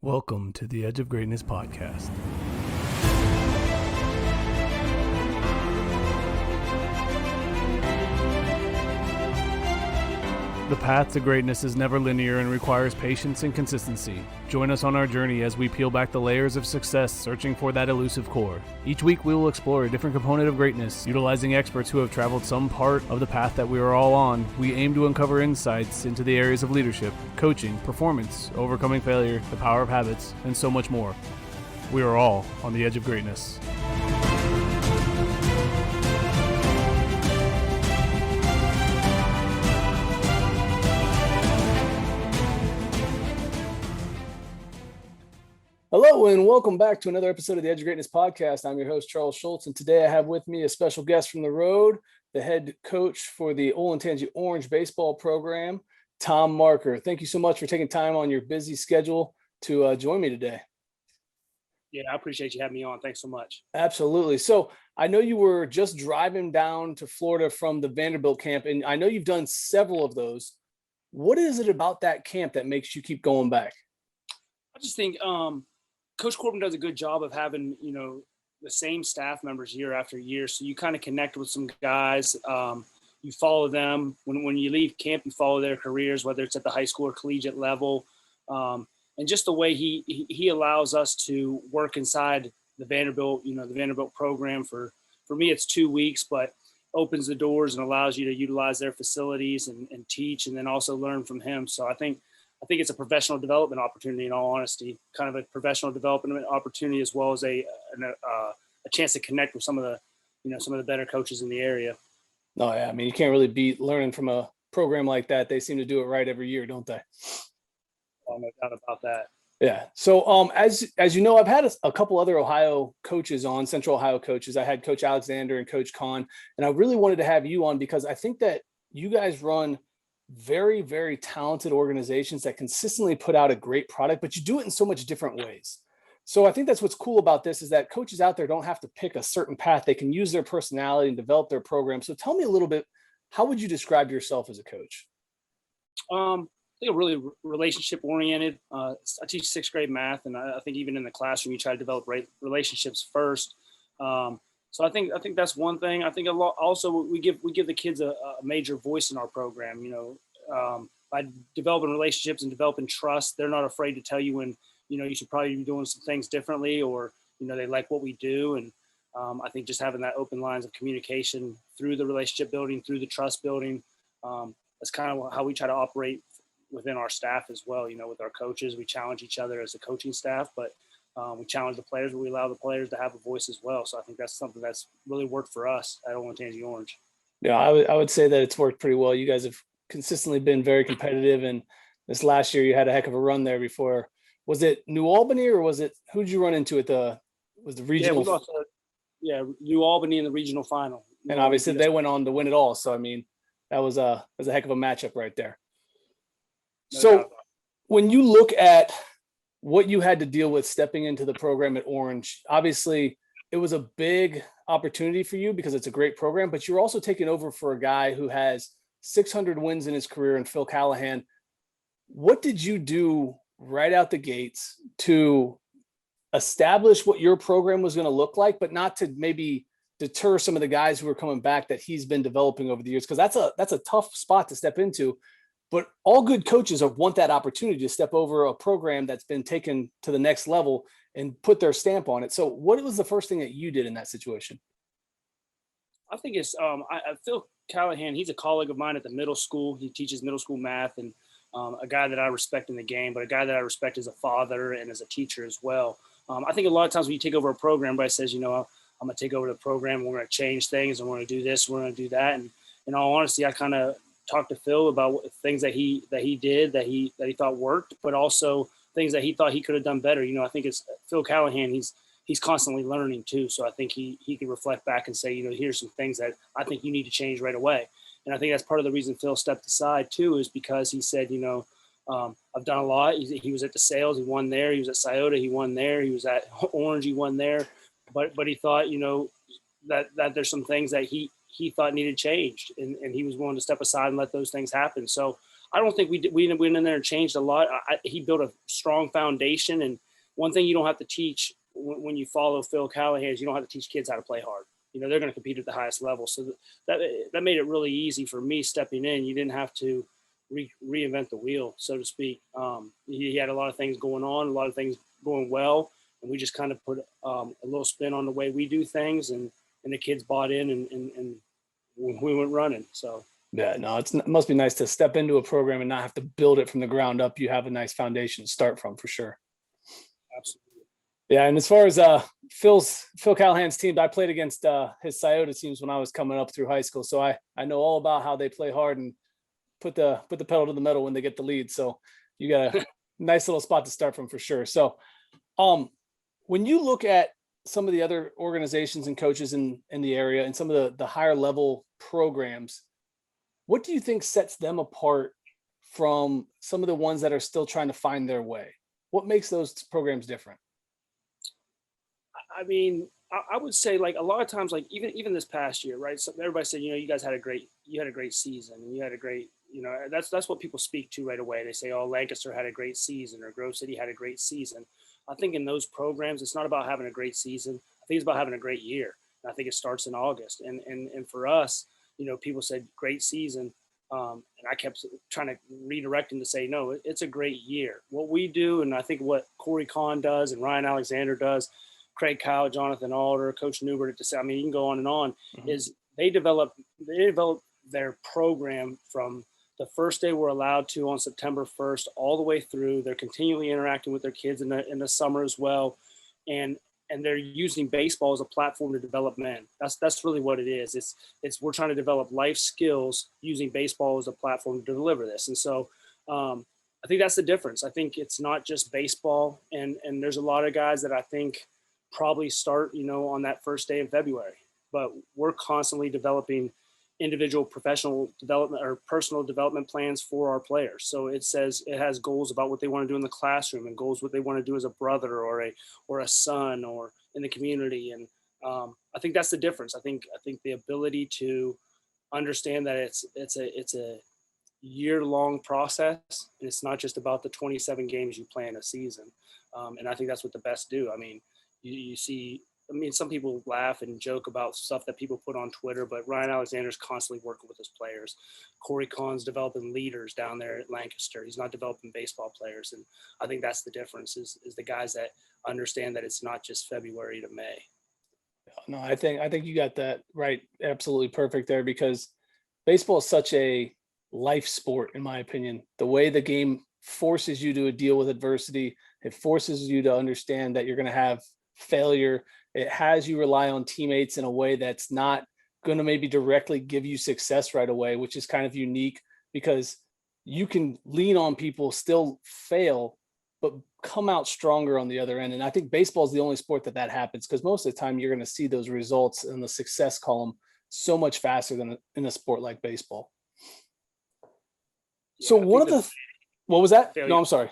Welcome to the Edge of Greatness podcast. The path to greatness is never linear and requires patience and consistency. Join us on our journey as we peel back the layers of success, searching for that elusive core. Each week we will explore a different component of greatness, utilizing experts who have traveled some part of the path that we are all on. We aim to uncover insights into the areas of leadership, coaching, performance, overcoming failure, the power of habits, and so much more. We are all on the edge of greatness. Hello and welcome back to another episode of the Edge of Greatness podcast. I'm your host, Charles Schultz, and today I have with me a special guest from the road, the head coach for the Olentangy Orange baseball program, Tom Marker. Thank you so much for taking time on your busy schedule to join me today. Yeah, I appreciate you having me on. Thanks so much. Absolutely. So I know you were just driving down to Florida from the Vanderbilt camp, and I know you've done several of those. What is it about that camp that makes you keep going back? I just think Coach Corbin does a good job of having, the same staff members year after year. So you kind of connect with some guys. You follow them. When you leave camp, you follow their careers, whether it's at the high school or collegiate level. And just the way he allows us to work inside the Vanderbilt, the Vanderbilt program for me, it's 2 weeks, but opens the doors and allows you to utilize their facilities and teach, and then also learn from him. So I think it's a professional development opportunity, in all honesty, kind of a professional development opportunity, as well as a chance to connect with some of the better coaches in the area. Oh yeah. I mean, you can't really beat learning from a program like that. They seem to do it right every year, don't they? Oh, no doubt about that. Yeah. So as you know, I've had a couple other Ohio coaches on, Central Ohio coaches. I had Coach Alexander and Coach Kahn, and I really wanted to have you on because I think that you guys run very, very talented organizations that consistently put out a great product, but you do it in so much different ways. So I think that's what's cool about this, is that coaches out there don't have to pick a certain path. They can use their personality and develop their program. So tell me a little bit, how would you describe yourself as a coach? I think really relationship oriented. I teach sixth grade math, and I think even in the classroom, you try to develop relationships first. So I think that's one thing. I think a lot also we give the kids a major voice in our program. By developing relationships and developing trust, they're not afraid to tell you when you should probably be doing some things differently, or they like what we do. And I think just having that open lines of communication through the relationship building, through the trust building, that's kind of how we try to operate within our staff as well. With our coaches, we challenge each other as a coaching staff, but we challenge the players, but we allow the players to have a voice as well. So I think that's something that's really worked for us at Olentangy Orange. Yeah, I would say that it's worked pretty well. You guys have consistently been very competitive, and this last year you had a heck of a run there before. Was it New Albany, or who did you run into at the regional? Yeah, New Albany in the regional final. And obviously they went on to win it all. So, I mean, that was a heck of a matchup right there. So when you look at what you had to deal with stepping into the program at Orange, obviously it was a big opportunity for you because it's a great program, but you're also taking over for a guy who has 600 wins in his career, in Phil Callahan. What did you do right out the gates to establish what your program was going to look like, but not to maybe deter some of the guys who are coming back that he's been developing over the years? Because that's a tough spot to step into. But all good coaches want that opportunity to step over a program that's been taken to the next level and put their stamp on it. So what was the first thing that you did in that situation? I think it's Phil Callahan. He's a colleague of mine at the middle school. He teaches middle school math, and a guy that I respect in the game, but a guy that I respect as a father and as a teacher as well. I think a lot of times when you take over a program, everybody says, I'm going to take over the program, we're going to change things, and we're going to do this, we're going to do that. And in all honesty, I kind of talked to Phil about things that he did that he thought worked, but also things that he thought he could have done better. I think it's Phil Callahan. He's constantly learning too. So I think he can reflect back and say, here's some things that I think you need to change right away. And I think that's part of the reason Phil stepped aside too, is because he said, I've done a lot. He was at the Sales, he won there. He was at Scioto, he won there. He was at Orange, he won there. But he thought, that there's some things that he thought needed changed, and he was willing to step aside and let those things happen. So I don't think we went in there and changed a lot. He built a strong foundation. And one thing you don't have to teach when you follow Phil Callahan is you don't have to teach kids how to play hard. They're going to compete at the highest level. So that made it really easy for me stepping in. You didn't have to reinvent the wheel, so to speak. He had a lot of things going on, a lot of things going well, and we just kind of put a little spin on the way we do things, and the kids bought in, and we went running. So yeah, no, it must be nice to step into a program and not have to build it from the ground up. You have a nice foundation to start from, for sure. Absolutely. Yeah, and as far as Phil Callahan's team, I played against his Scioto teams when I was coming up through high school, so I know all about how they play hard and put the pedal to the metal when they get the lead. So you got a nice little spot to start from, for sure. So when you look at some of the other organizations and coaches in the area and some of the higher level programs, what do you think sets them apart from some of the ones that are still trying to find their way? What makes those programs different? I mean, I would say, like, a lot of times, like even this past year, right? So everybody said, you guys had a great season, and you had a great, that's what people speak to right away. They say, oh, Lancaster had a great season, or Grove City had a great season. I think in those programs, it's not about having a great season. I think it's about having a great year. And I think it starts in August. And for us, people said great season. And I kept trying to redirect them to say, no, it's a great year. What we do, and I think what Corey Kahn does and Ryan Alexander does, Craig Kyle, Jonathan Alder, Coach Newbert, to say, I mean, you can go on and on, is they develop their program from the first day we're allowed to on September 1st all the way through. They're continually interacting with their kids in the summer as well. And they're using baseball as a platform to develop men. That's really what it is. It's we're trying to develop life skills using baseball as a platform to deliver this. And so I think that's the difference. I think it's not just baseball. And there's a lot of guys that I think probably start, on that first day in February, but we're constantly developing individual professional development or personal development plans for our players. So it has goals about what they want to do in the classroom, and goals what they want to do as a brother or a son or in the community. And I think that's the difference. I think the ability to understand that it's a year-long process, and it's not just about the 27 games you play in a season. And I think that's what the best do. I mean, you see, some people laugh and joke about stuff that people put on Twitter, but Ryan Alexander's constantly working with his players. Corey Kahn's developing leaders down there at Lancaster. He's not developing baseball players. And I think that's the difference is the guys that understand that it's not just February to May. No, I think you got that right. Absolutely perfect there, because baseball is such a life sport, in my opinion. The way the game forces you to deal with adversity, it forces you to understand that you're going to have failure. It has you rely on teammates in a way that's not going to maybe directly give you success right away, which is kind of unique, because you can lean on people, still fail, but come out stronger on the other end. And I think baseball is the only sport that happens, because most of the time you're going to see those results in the success column so much faster than in a sport like baseball. So what was that? Failure. No, I'm sorry.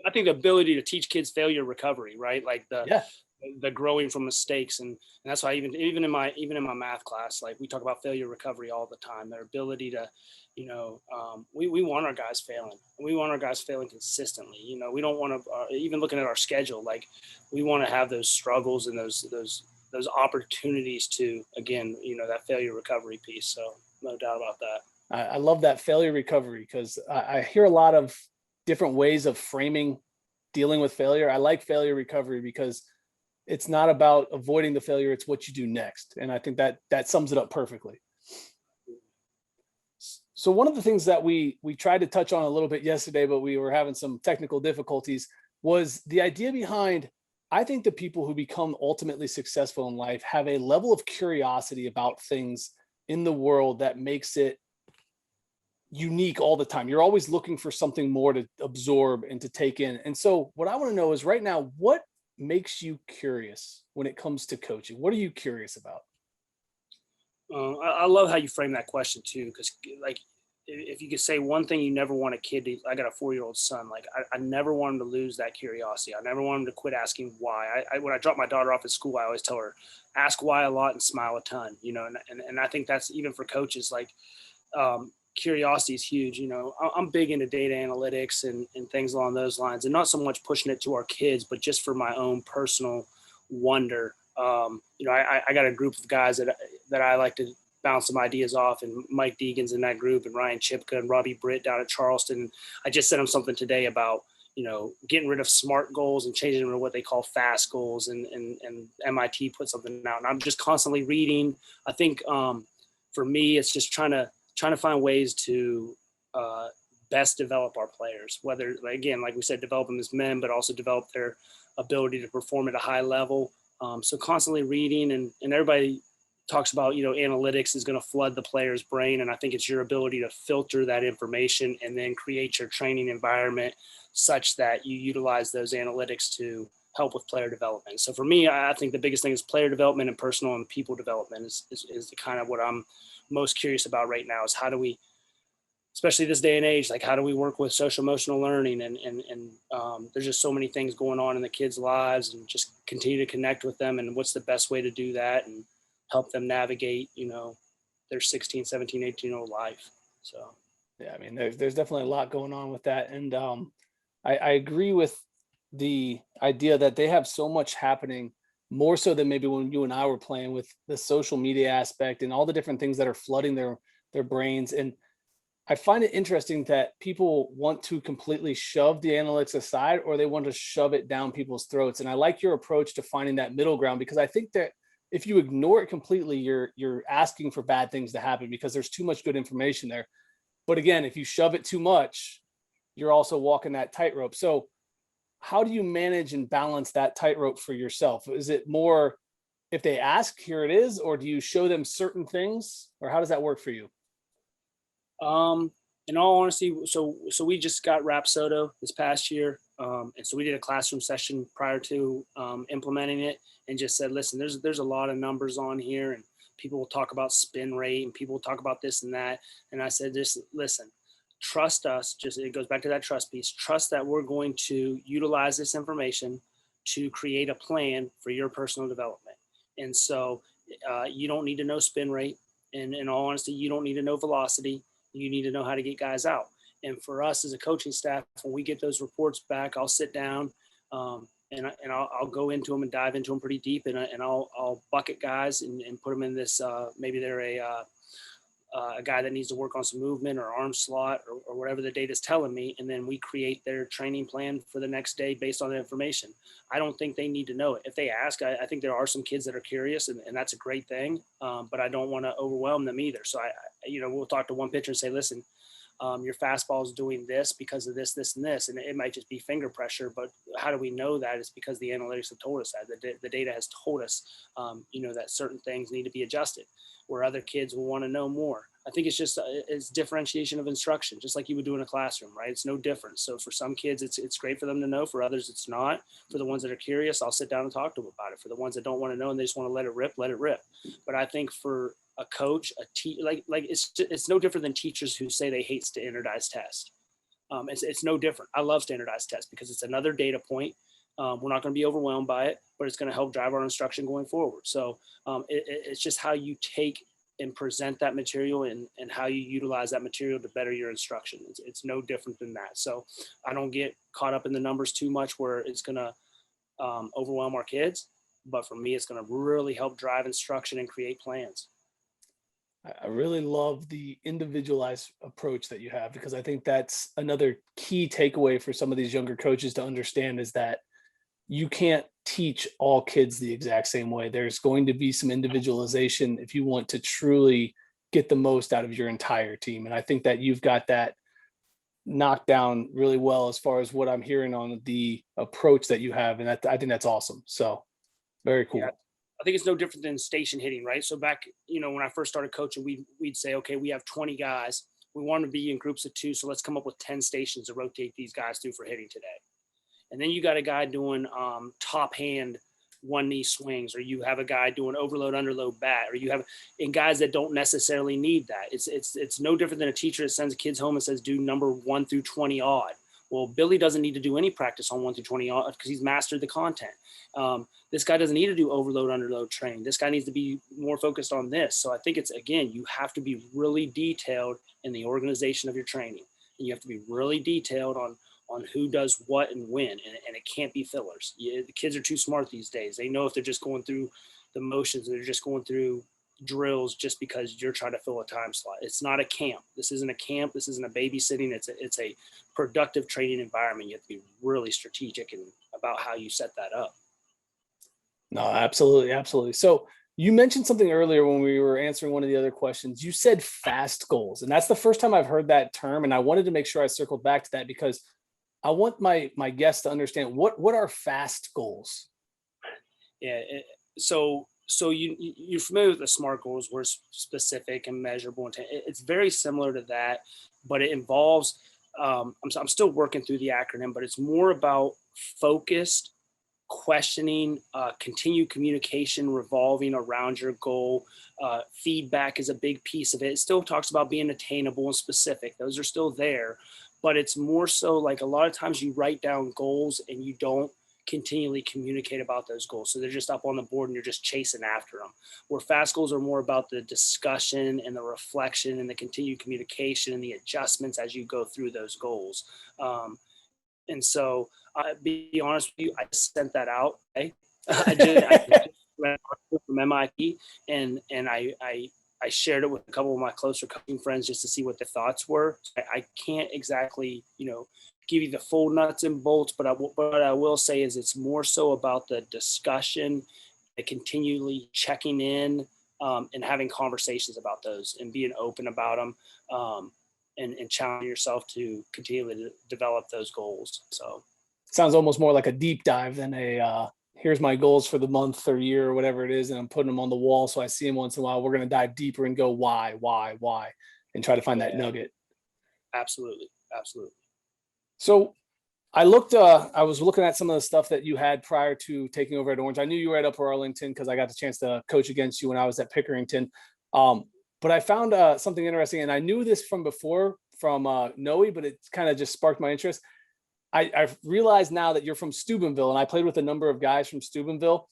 I think the ability to teach kids failure recovery, right? Like the growing from mistakes. And that's why even in my math class, like, we talk about failure recovery all the time. Their ability to, we want our guys failing, and we want our guys failing consistently. We don't want to, even looking at our schedule, like, we want to have those struggles and those opportunities to, again, that failure recovery piece. So no doubt about that. I love that failure recovery, because I hear a lot of different ways of framing dealing with failure. I like failure recovery because it's not about avoiding the failure. It's what you do next. And I think that sums it up perfectly. So one of the things that we tried to touch on a little bit yesterday, but we were having some technical difficulties, was the idea behind, I think the people who become ultimately successful in life have a level of curiosity about things in the world that makes it unique all the time. You're always looking for something more to absorb and to take in. And so what I want to know is, right now, what makes you curious when it comes to coaching? What are you curious about? I love how you frame that question too, because, like, if you could say one thing you never want a kid to, I got a 4-year-old son, like, I never want him to lose that curiosity. I never want him to quit asking why. When I drop my daughter off at school, I always tell her, ask why a lot and smile a ton, and I think that's even for coaches. Like, curiosity is huge. You know, I'm big into data analytics and things along those lines, and not so much pushing it to our kids, but just for my own personal wonder. You know, I got a group of guys that I like to bounce some ideas off, and Mike Deegan's in that group, and Ryan Chipka and Robbie Britt down at Charleston. I just sent them something today about, you know, getting rid of SMART goals and changing them to what they call fast goals, and MIT put something out, and I'm just constantly reading. I think for me, it's just trying to find ways to best develop our players, whether, again, like we said, develop them as men, but also develop their ability to perform at a high level. So constantly reading, and everybody talks about, you know, analytics is going to flood the player's brain. And I think it's your ability to filter that information and then create your training environment such that you utilize those analytics to help with player development. So for me, I think the biggest thing is player development, and personal and people development is the kind of what I'm most curious about right now, is how do we, especially this day and age, like how do we work with social emotional learning, and there's just so many things going on in the kids' lives, and just continue to connect with them, and what's the best way to do that and help them navigate, you know, their 16, 17, 18-year-old life. So Yeah, I mean, there's definitely a lot going on with that, and I agree with the idea that they have so much happening, more so than maybe when you and I were playing, with the social media aspect and all the different things that are flooding their brains. And I find it interesting that people want to completely shove the analytics aside, or they want to shove it down people's throats. And I like your approach to finding that middle ground, because I think that if you ignore it completely, you're asking for bad things to happen, because there's too much good information there. But again, if you shove it too much, you're also walking that tightrope. So how do you manage and balance that tightrope for yourself? Is it more, if they ask, here it is, or do you show them certain things, or how does that work for you? In all honesty, so we just got Rapsodo this past year. And so we did a classroom session prior to implementing it, and just said, listen, there's a lot of numbers on here, and people will talk about spin rate, and people will talk about this and that. And I said, just listen, trust us. Just, it goes back to that trust piece. Trust that we're going to utilize this information to create a plan for your personal development. And so you don't need to know spin rate. And in all honesty, you don't need to know velocity. You need to know how to get guys out. And for us as a coaching staff, when we get those reports back, I'll sit down and I'll go into them and dive into them pretty deep, and I'll bucket guys and put them in this. Maybe they're a guy that needs to work on some movement or arm slot or whatever the data is telling me, and then we create their training plan for the next day based on the information. I don't think they need to know it. If they ask, I think there are some kids that are curious, and that's a great thing, but I don't want to overwhelm them either. So we'll talk to one pitcher and say, listen, your fastball is doing this because of this, this, and this. And it might just be finger pressure, but how do we know that? It's because the analytics have told us that. The data has told us, that certain things need to be adjusted, where other kids will want to know more. I think it's just it's differentiation of instruction, just like you would do in a classroom, right? It's no different. So for some kids, it's great for them to know. For others, it's not. For the ones that are curious, I'll sit down and talk to them about it. For the ones that don't want to know and they just want to let it rip, let it rip. But I think for a coach, like it's no different than teachers who say they hate standardized tests. It's no different. I love standardized tests because it's another data point. We're not going to be overwhelmed by it, but it's going to help drive our instruction going forward. So it's just how you take and present that material and how you utilize that material to better your instruction. It's no different than that. So I don't get caught up in the numbers too much where it's going to overwhelm our kids. But for me, it's going to really help drive instruction and create plans. I really love the individualized approach that you have, because I think that's another key takeaway for some of these younger coaches to understand, is that you can't teach all kids the exact same way. There's going to be some individualization if you want to truly get the most out of your entire team. And I think that you've got that knocked down really well as far as what I'm hearing on the approach that you have. And I think that's awesome. So very cool. Yeah. I think it's no different than station hitting, right? So back, when I first started coaching, we'd say, okay, we have 20 guys. We want to be in groups of 2. So let's come up with 10 stations to rotate these guys through for hitting today. And then you got a guy doing top hand one knee swings, or you have a guy doing overload, underload bat, or you have guys that don't necessarily need that. It's no different than a teacher that sends kids home and says, do number 1 through 20 odd. Well, Billy doesn't need to do any practice on 1 through 20 because he's mastered the content. This guy doesn't need to do overload, underload training. This guy needs to be more focused on this. So I think it's, again, you have to be really detailed in the organization of your training. And you have to be really detailed on who does what and when, and it can't be fillers. The kids are too smart these days. They know if they're just going through the motions, they're just going through drills just because you're trying to fill a time slot. It's not a camp. This isn't a camp. This isn't a babysitting. It's a productive training environment. You have to be really strategic about how you set that up. No, absolutely. Absolutely. So you mentioned something earlier when we were answering one of the other questions. You said fast goals, and that's the first time I've heard that term. And I wanted to make sure I circled back to that because I want my guests to understand what are fast goals. Yeah. So you're familiar with the SMART goals, where it's specific and measurable. And it's very similar to that, but it involves, I'm still working through the acronym, but it's more about focused questioning, continued communication revolving around your goal. Feedback is a big piece of it. It still talks about being attainable and specific. Those are still there, but it's more so like a lot of times you write down goals and you don't continually communicate about those goals. So they're just up on the board and you're just chasing after them. Where fast goals are more about the discussion and the reflection and the continued communication and the adjustments as you go through those goals. And so I'll be honest with you, I sent that out. Okay? I did from MIT and I shared it with a couple of my closer coaching friends just to see what the thoughts were. I can't exactly, give you the full nuts and bolts, but what I will say is it's more so about the discussion, and continually checking in and having conversations about those and being open about them and challenging yourself to continually develop those goals. So sounds almost more like a deep dive than here's my goals for the month or year or whatever it is, and I'm putting them on the wall so I see them once in a while. We're going to dive deeper and go why, and try to find that nugget. Absolutely. So I was looking at some of the stuff that you had prior to taking over at Orange. I knew you were at Upper Arlington because I got the chance to coach against you when I was at Pickerington. But I found something interesting, and I knew this from before from Noe, but it kind of just sparked my interest. I've realized now that you're from Steubenville, and I played with a number of guys from Steubenville.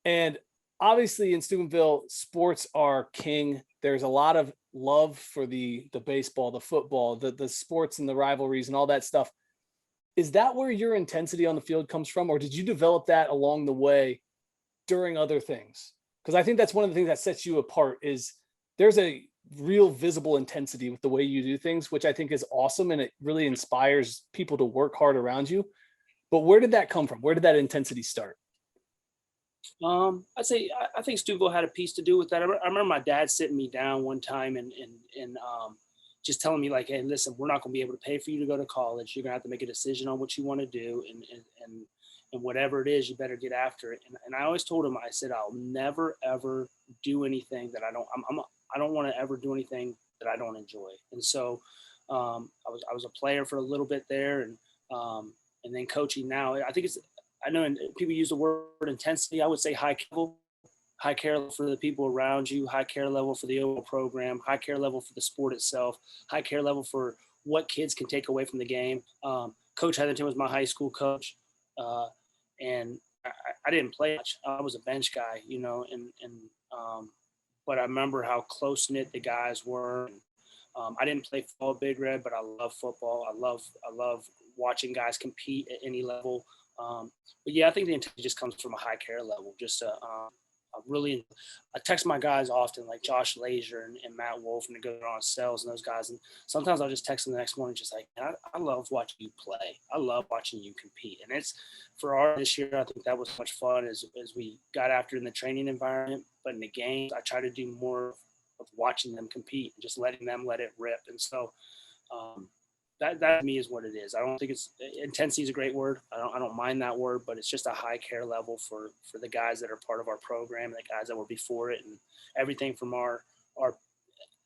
And obviously in Steubenville, sports are king. There's a lot of love for the baseball, the football, the sports and the rivalries and all that stuff. Is that where your intensity on the field comes from, or did you develop that along the way during other things? Because I think that's one of the things that sets you apart is there's a real visible intensity with the way you do things, which I think is awesome. And it really inspires people to work hard around you. But where did that come from? Where did that intensity start? I'd say, I think Steubenville had a piece to do with that. I remember my dad sitting me down one time and just telling me like, hey, listen, we're not going to be able to pay for you to go to college. You're gonna have to make a decision on what you want to do. And whatever it is, you better get after it. And I always told him, I said, I'll never, ever do anything that I don't want to ever do anything that I don't enjoy. And so I was a player for a little bit there and then coaching now. I know people use the word intensity. I would say high care level for the people around you, high care level for the overall program, high care level for the sport itself, high care level for what kids can take away from the game. Coach Heatherton was my high school coach. And I didn't play much. I was a bench guy, but I remember how close knit the guys were. I didn't play football at Big Red, but I love football. I love watching guys compete at any level. But yeah, I think the intensity just comes from a high care level. Just I text my guys often, like Josh Lazier and Matt Wolf, and they go on sales and those guys. And sometimes I'll just text them the next morning, just like, I love watching you play. I love watching you compete. And it's for this year, I think that was much fun as we got after in the training environment. But in the games, I try to do more of watching them compete and just letting them let it rip. And so that to me is what it is. I don't think intensity is a great word. I don't mind that word, but it's just a high care level for the guys that are part of our program, the guys that were before it, and everything from our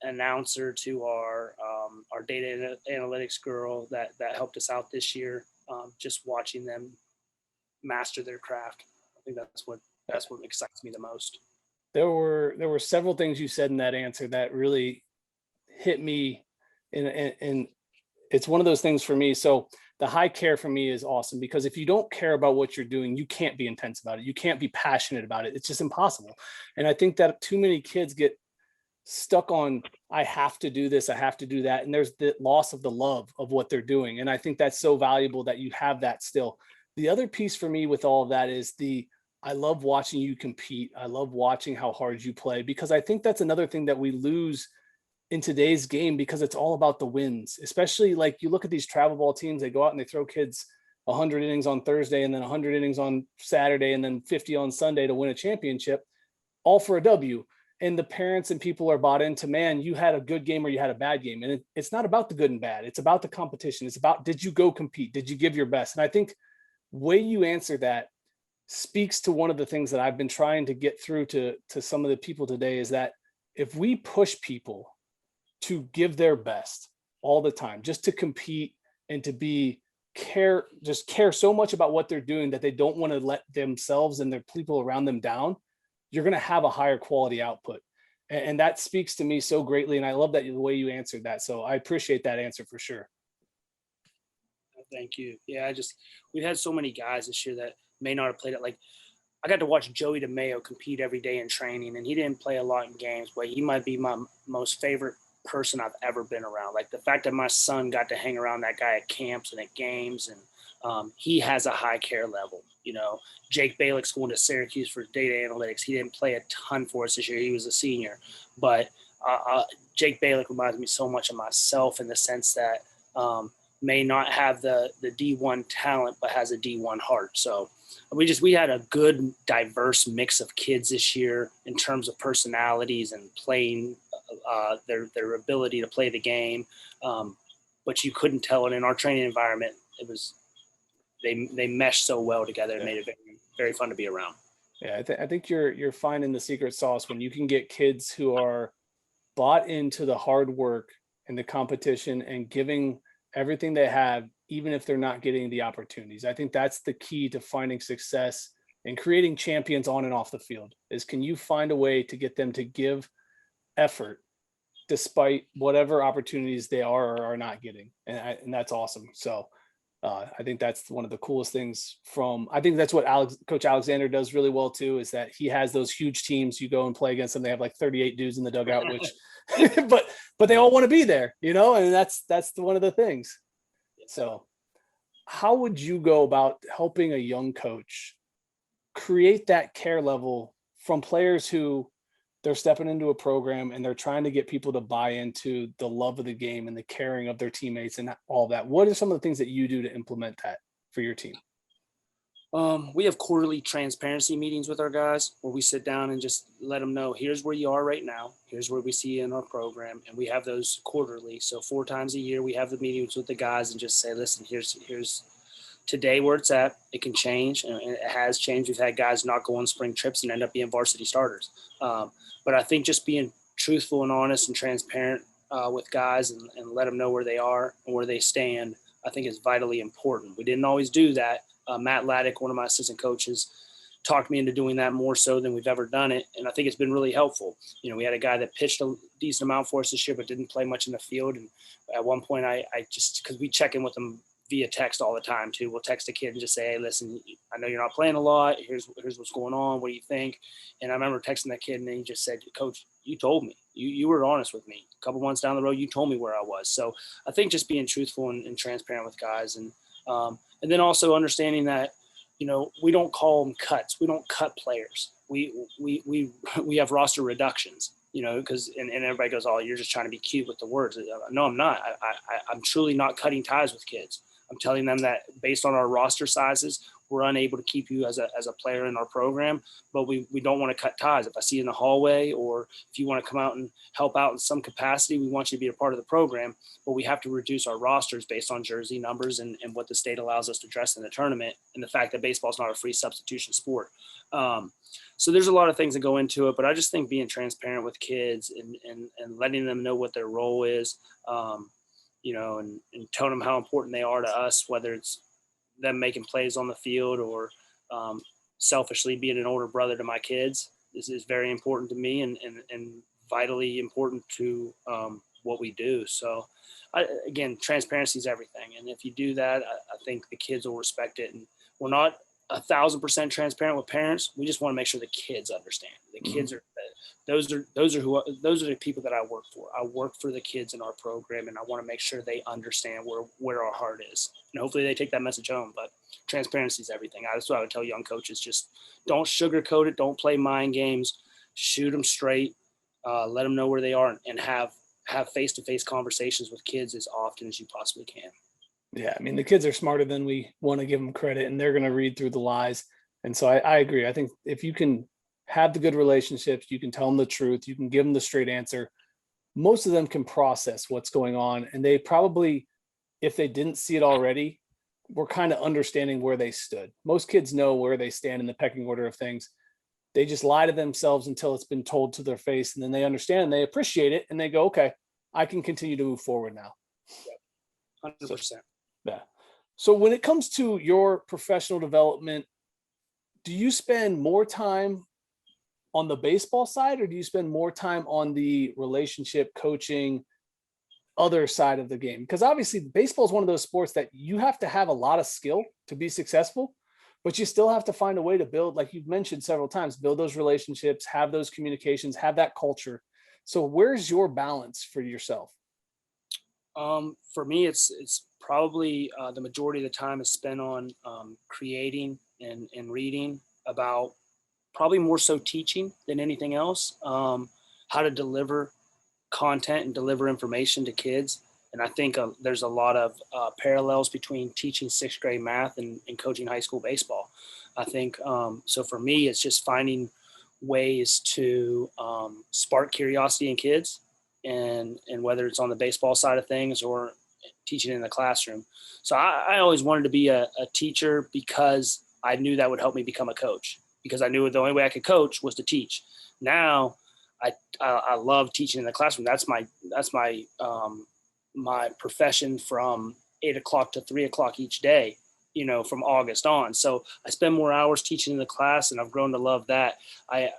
announcer to our data analytics girl that helped us out this year. Just watching them master their craft. I think that's what excites me the most. There were several things you said in that answer that really hit me, and it's one of those things for me. So the high care for me is awesome, because if you don't care about what you're doing, you can't be intense about it. You can't be passionate about it. It's just impossible. And I think that too many kids get stuck on, I have to do this, I have to do that. And there's the loss of the love of what they're doing. And I think that's so valuable that you have that still. The other piece for me with all of that is I love watching you compete. I love watching how hard you play, because I think that's another thing that we lose in today's game, because it's all about the wins. Especially like you look at these travel ball teams, they go out and they throw kids 100 innings on Thursday and then 100 innings on Saturday and then 50 on Sunday to win a championship, all for a W. And the parents and people are bought into, man, you had a good game or you had a bad game. And it's not about the good and bad. It's about the competition. It's about, did you go compete? Did you give your best? And I think way you answer that speaks to one of the things that I've been trying to get through to some of the people today, is that if we push people to give their best all the time, just to compete and to care so much about what they're doing that they don't want to let themselves and their people around them down, you're going to have a higher quality output. And that speaks to me so greatly. And I love that the way you answered that. So I appreciate that answer for sure. Thank you. Yeah, we've had so many guys this year that may not have played it. Like, I got to watch Joey DeMayo compete every day in training, and he didn't play a lot in games, but he might be my most favorite person I've ever been around. Like, the fact that my son got to hang around that guy at camps and at games, and he has a high care level. You know, Jake Bailick's going to Syracuse for data analytics. He didn't play a ton for us this year. He was a senior, but Jake Bailick reminds me so much of myself, in the sense that may not have the D1 talent, but has a D1 heart. So we had a good diverse mix of kids this year in terms of personalities and playing their ability to play the game. But you couldn't tell it in our training environment. It was, they meshed so well together. It made it very, very fun to be around. Yeah, I think you're finding the secret sauce when you can get kids who are bought into the hard work and the competition and giving everything they have, even if they're not getting the opportunities. I think that's the key to finding success and creating champions on and off the field, is can you find a way to get them to give effort despite whatever opportunities they are or are not getting. And that's awesome. So I think that's one of the coolest things I think that's what Coach Alexander does really well too, is that he has those huge teams. You go and play against them, they have like 38 dudes in the dugout, which but they all want to be there, and that's one of the things. So how would you go about helping a young coach create that care level from players who they're stepping into a program and they're trying to get people to buy into the love of the game and the caring of their teammates and all that? What are some of the things that you do to implement that for your team? We have quarterly transparency meetings with our guys where we sit down and just let them know, here's where you are right now. Here's where we see you in our program. And we have those quarterly. So 4 times a year, we have the meetings with the guys and just say, listen, here's today where it's at. It can change, and it has changed. We've had guys not go on spring trips and end up being varsity starters. But I think just being truthful and honest and transparent with guys and let them know where they are and where they stand, I think is vitally important. We didn't always do that. Matt Laddick, one of my assistant coaches, talked me into doing that more so than we've ever done it. And I think it's been really helpful. We had a guy that pitched a decent amount for us this year, but didn't play much in the field. And at one point I just, cause we check in with him via text all the time too. We'll text a kid and just say, hey, listen, I know you're not playing a lot. Here's what's going on. What do you think? And I remember texting that kid and he just said, Coach, you told me, you were honest with me. A couple months down the road, you told me where I was. So I think just being truthful and transparent with guys, and then also understanding that, we don't call them cuts. We don't cut players. We have roster reductions, because and everybody goes, oh, you're just trying to be cute with the words. No, I'm not. I'm truly not cutting ties with kids. I'm telling them that based on our roster sizes, we're unable to keep you as a player in our program, but we don't want to cut ties. If I see you in the hallway, or if you want to come out and help out in some capacity, we want you to be a part of the program, but we have to reduce our rosters based on jersey numbers and what the state allows us to dress in the tournament, and the fact that baseball is not a free substitution sport. So there's a lot of things that go into it, but I just think being transparent with kids and letting them know what their role is, and telling them how important they are to us, whether it's them making plays on the field or selfishly being an older brother to my kids. This is very important to me and vitally important to what we do. So again, transparency is everything. And if you do that, I think the kids will respect it. And we're not 1,000% transparent with parents. We just want to make sure the kids understand. The kids are, those are the people that I work for. I work for the kids in our program, and I want to make sure they understand where our heart is. And hopefully they take that message home. But transparency is everything. That's what I would tell young coaches. Just don't sugarcoat it. Don't play mind games. Shoot them straight. Let them know where they are, and have face-to-face conversations with kids as often as you possibly can. Yeah, I mean, the kids are smarter than we want to give them credit, and they're going to read through the lies. And so I agree. I think if you can have the good relationships, you can tell them the truth, you can give them the straight answer. Most of them can process what's going on, and they probably, if they didn't see it already, were kind of understanding where they stood. Most kids know where they stand in the pecking order of things. They just lie to themselves until it's been told to their face, and then they understand and they appreciate it, and they go, okay, I can continue to move forward now. 100%. Yeah. So when it comes to your professional development, do you spend more time on the baseball side, or do you spend more time on the relationship coaching other side of the game? Because obviously baseball is one of those sports that you have to have a lot of skill to be successful, but you still have to find a way to build, like you've mentioned several times, build those relationships, have those communications, have that culture. So where's your balance for yourself? For me, it's probably the majority of the time is spent on creating and reading about, probably more so teaching than anything else, how to deliver content and deliver information to kids. And I think there's a lot of parallels between teaching sixth grade math and coaching high school baseball. I think so. For me, it's just finding ways to spark curiosity in kids, and whether it's on the baseball side of things or teaching in the classroom. So I always wanted to be a teacher, because I knew that would help me become a coach, because I knew the only way I could coach was to teach. Now I love teaching in the classroom. That's my profession from 8 o'clock to 3 o'clock each day, from August on. So I spend more hours teaching in the class, and I've grown to love that. I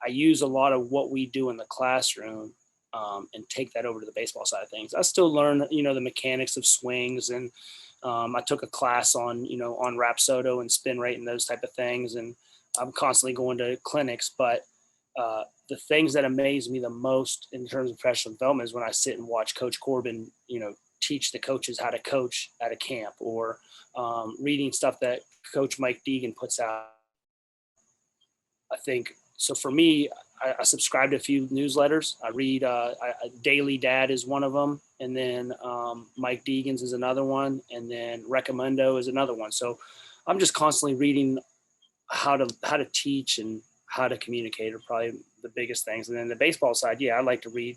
use a lot of what we do in the classroom and take that over to the baseball side of things. I still learn, the mechanics of swings, and I took a class on Rapsodo and spin rate and those type of things. And I'm constantly going to clinics, but the things that amaze me the most in terms of professional development is when I sit and watch Coach Corbin, teach the coaches how to coach at a camp, or reading stuff that Coach Mike Deegan puts out. I think so. For me, I subscribe to a few newsletters. I read Daily Dad is one of them, and then Mike Deegan's is another one, and then Recommendo is another one. So I'm just constantly reading how to teach and how to communicate are probably the biggest things. And then the baseball side, I like to read,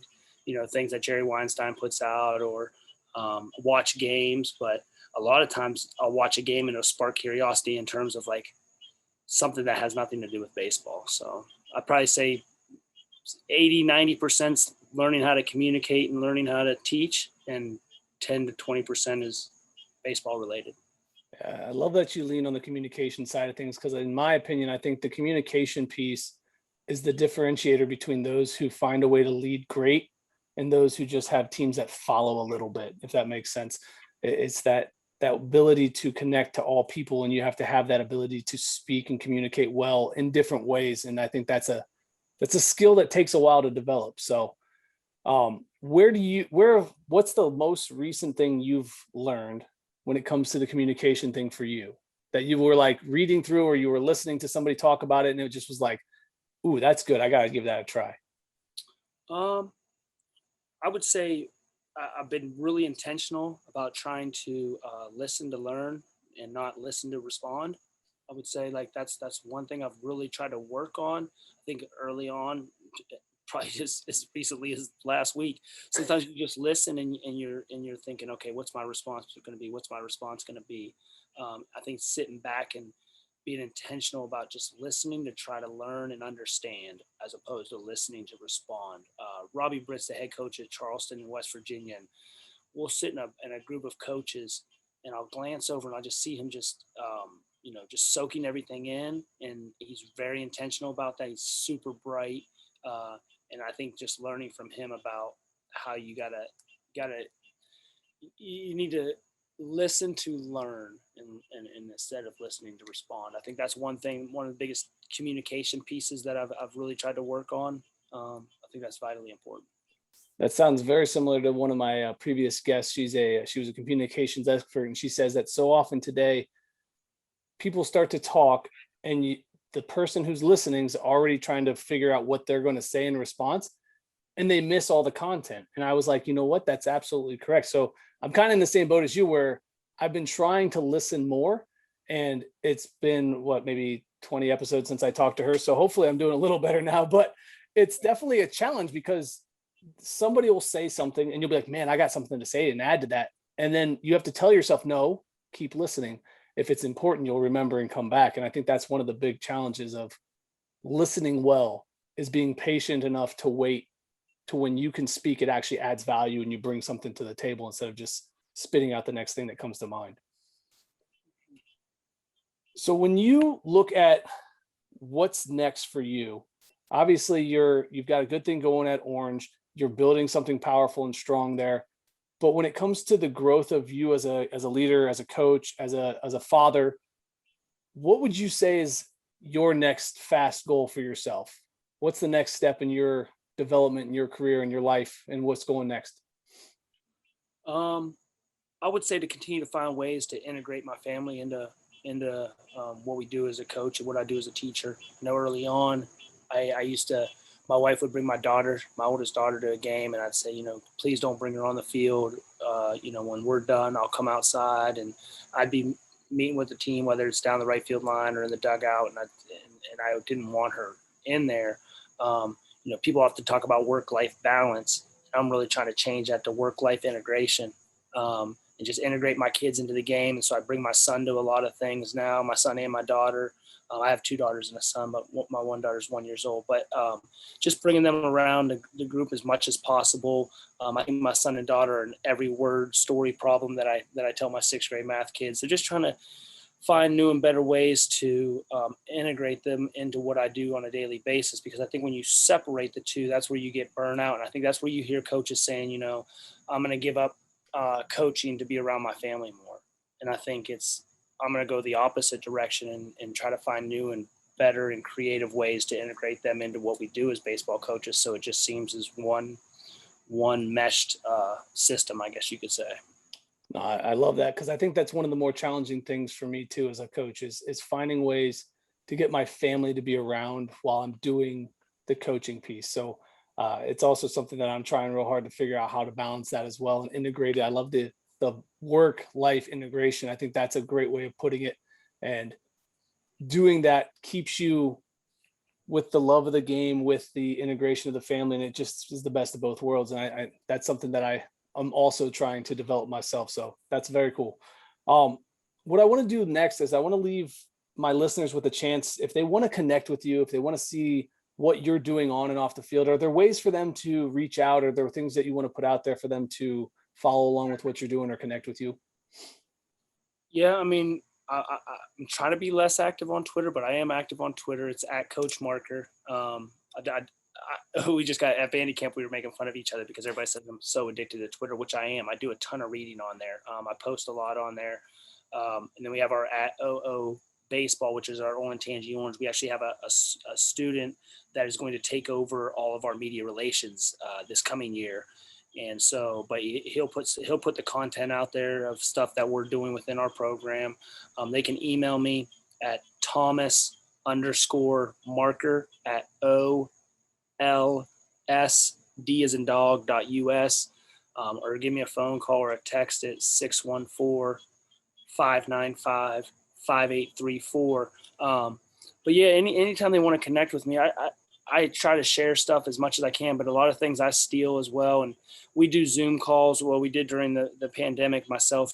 things that Jerry Weinstein puts out, or watch games. But a lot of times I'll watch a game and it'll spark curiosity in terms of like something that has nothing to do with baseball. So I'd probably say 80-90% learning how to communicate and learning how to teach, and 10 to 20% is baseball related. I love that you lean on the communication side of things, because in my opinion, I think the communication piece is the differentiator between those who find a way to lead great and those who just have teams that follow a little bit, if that makes sense. It's that ability to connect to all people, and you have to have that ability to speak and communicate well in different ways. And I think that's a skill that takes a while to develop. So what's the most recent thing you've learned when it comes to the communication thing for you, that you were like reading through, or you were listening to somebody talk about it and it just was like, ooh, that's good, I got to give that a try? I would say I've been really intentional about trying to listen to learn and not listen to respond. I would say like that's one thing I've really tried to work on. I think early on, probably just as recently as last week, sometimes you just listen and you're thinking, okay, what's my response going to be? What's my response going to be? I think sitting back and being intentional about just listening to try to learn and understand, as opposed to listening to respond. Robbie Britt's the head coach at Charleston in West Virginia, and we'll sit in a group of coaches, and I'll glance over and I'll just see him just soaking everything in, and he's very intentional about that. He's super bright. And I think just learning from him about how you gotta you need to listen to learn and instead of listening to respond. I think that's one of the biggest communication pieces that I've really tried to work on. I think that's vitally important. That sounds very similar to one of my previous guests. She was a communications expert, and she says that so often today people start to talk, and the person who's listening is already trying to figure out what they're going to say in response, and they miss all the content. And I was like, you know what? That's absolutely correct. So I'm kind of in the same boat as you, where I've been trying to listen more, and it's been maybe 20 episodes since I talked to her. So hopefully I'm doing a little better now, but it's definitely a challenge because somebody will say something and you'll be like, man, I got something to say and add to that. And then you have to tell yourself, no, keep listening. If it's important, you'll remember and come back. And I think that's one of the big challenges of listening well, is being patient enough to wait to when you can speak, it actually adds value and you bring something to the table instead of just spitting out the next thing that comes to mind. So when you look at what's next for you, obviously you've got a good thing going at Orange. You're building something powerful and strong there. But when it comes to the growth of you as a leader, as a coach, as a father, what would you say is your next fast goal for yourself? What's the next step in your development, in your career, in your life, and what's going next? I would say to continue to find ways to integrate my family into what we do as a coach and what I do as a teacher. Early on, I used to, my wife would bring my oldest daughter to a game, and I'd say, please don't bring her on the field. When we're done, I'll come outside, and I'd be meeting with the team, whether it's down the right field line or in the dugout, and I didn't want her in there. People often talk about work-life balance. I'm really trying to change that to work-life integration. And just integrate my kids into the game. And so I bring my son to a lot of things now, my son and my daughter. I have 2 daughters and a son, but my one daughter is 1 year old. But just bringing them around the group as much as possible. I think my son and daughter are in every word story problem that I tell my 6th grade math kids. They're just trying to find new and better ways to integrate them into what I do on a daily basis. Because I think when you separate the two, that's where you get burnout. And I think that's where you hear coaches saying, I'm going to give up coaching to be around my family more. And I think I'm going to go the opposite direction and try to find new and better and creative ways to integrate them into what we do as baseball coaches. So it just seems as one meshed system, I guess you could say. No, I love that, because I think that's one of the more challenging things for me too as a coach is finding ways to get my family to be around while I'm doing the coaching piece. So it's also something that I'm trying real hard to figure out how to balance that as well and integrate it. I love the work-life integration. I think that's a great way of putting it. And doing that keeps you with the love of the game, with the integration of the family, and it just is the best of both worlds. And I that's something that I'm also trying to develop myself. So that's very cool. What I want to do next is I want to leave my listeners with a chance, if they want to connect with you, if they want to see what you're doing on and off the field, are there ways for them to reach out? Are there things that you want to put out there for them to follow along with what you're doing or connect with you? Yeah, I mean, I'm trying to be less active on Twitter, but I am active on Twitter. It's at Coach Marker. We just got at Bandy Camp. We were making fun of each other because everybody says I'm so addicted to Twitter, which I am. I do a ton of reading on there. I post a lot on there. And then we have our at OO Baseball, which is our Olentangy Orange. We actually have a student that is going to take over all of our media relations this coming year. And so, but he'll put the content out there of stuff that we're doing within our program. They can email me at Thomas_Marker at OLSD as in dog.us, or give me a phone call or a text at 614-595-5834. But yeah, anytime they want to connect with me, I try to share stuff as much as I can, but a lot of things I steal as well. And we do Zoom calls. Well, we did during the pandemic. Myself,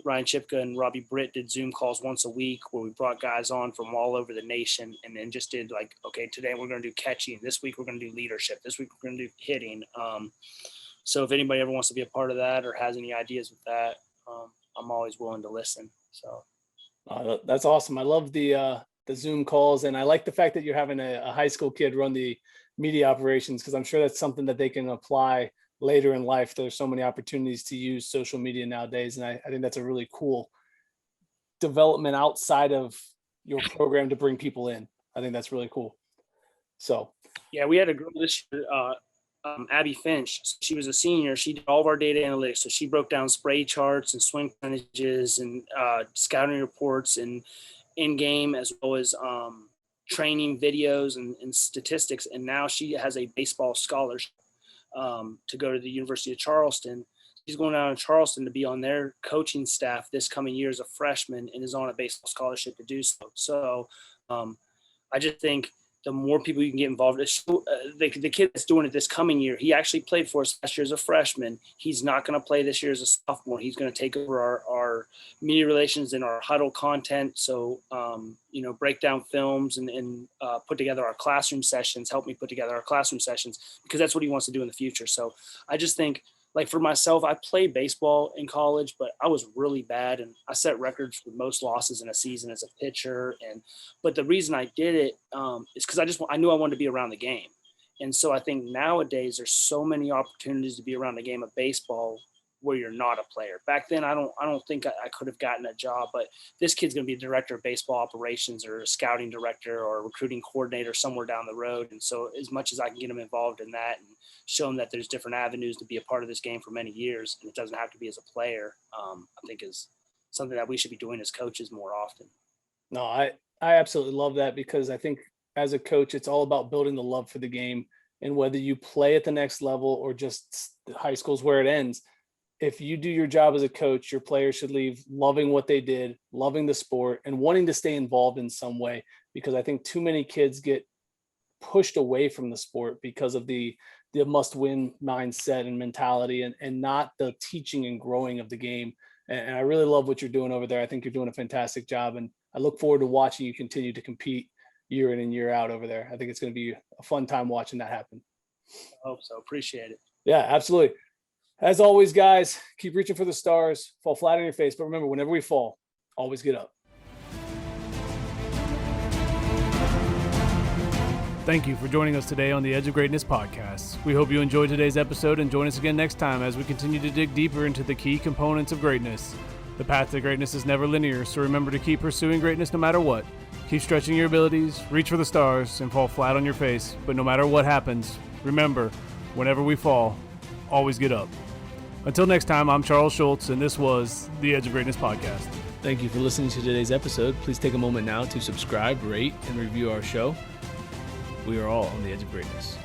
Ryan Chipka, and Robbie Britt did Zoom calls once a week where we brought guys on from all over the nation and then just did like, okay, today we're going to do catching. This week we're going to do leadership. This week we're going to do hitting. So if anybody ever wants to be a part of that or has any ideas with that, I'm always willing to listen. So that's awesome. I love the Zoom calls, and I like the fact that you're having a high school kid run the media operations, because I'm sure that's something that they can apply later in life. There's so many opportunities to use social media nowadays. And I think that's a really cool development outside of your program to bring people in. I think that's really cool. So, yeah, we had a girl this year, Abby Finch. She was a senior. She did all of our data analytics. So she broke down spray charts and swing percentages and scouting reports and in-game, as well as training videos and statistics. And now she has a baseball scholarship to go to the University of Charleston. She's going down to Charleston to be on their coaching staff this coming year as a freshman, and is on a baseball scholarship to do so. So I just think the more people you can get involved, the kid that's doing it this coming year, he actually played for us last year as a freshman. He's not going to play this year as a sophomore. He's going to take over our media relations and our huddle content. So, break down films and put together our classroom sessions, help me put together our classroom sessions, because that's what he wants to do in the future. So I just think, like for myself, I played baseball in college, but I was really bad, and I set records for most losses in a season as a pitcher. But the reason I did it is because I knew I wanted to be around the game. And so I think nowadays there's so many opportunities to be around the game of baseball where you're not a player. Back then, I don't think I could have gotten a job, but this kid's going to be a director of baseball operations or a scouting director or a recruiting coordinator somewhere down the road. And so as much as I can get them involved in that and show them that there's different avenues to be a part of this game for many years, and it doesn't have to be as a player, I think is something that we should be doing as coaches more often. No, I absolutely love that, because I think as a coach, it's all about building the love for the game. And whether you play at the next level or just high school's where it ends, if you do your job as a coach, your players should leave loving what they did, loving the sport, and wanting to stay involved in some way. Because I think too many kids get pushed away from the sport because of the must-win mindset and mentality, and not the teaching and growing of the game. And I really love what you're doing over there. I think you're doing a fantastic job, and I look forward to watching you continue to compete year in and year out over there. I think it's going to be a fun time watching that happen. I hope so. Appreciate it. Yeah, absolutely. As always, guys, keep reaching for the stars, fall flat on your face. But remember, whenever we fall, always get up. Thank you for joining us today on the Edge of Greatness podcast. We hope you enjoyed today's episode, and join us again next time as we continue to dig deeper into the key components of greatness. The path to greatness is never linear, so remember to keep pursuing greatness no matter what. Keep stretching your abilities, reach for the stars, and fall flat on your face. But no matter what happens, remember, whenever we fall, always get up. Until next time, I'm Charles Schultz, and this was the Edge of Greatness podcast. Thank you for listening to today's episode. Please take a moment now to subscribe, rate, and review our show. We are all on the edge of greatness.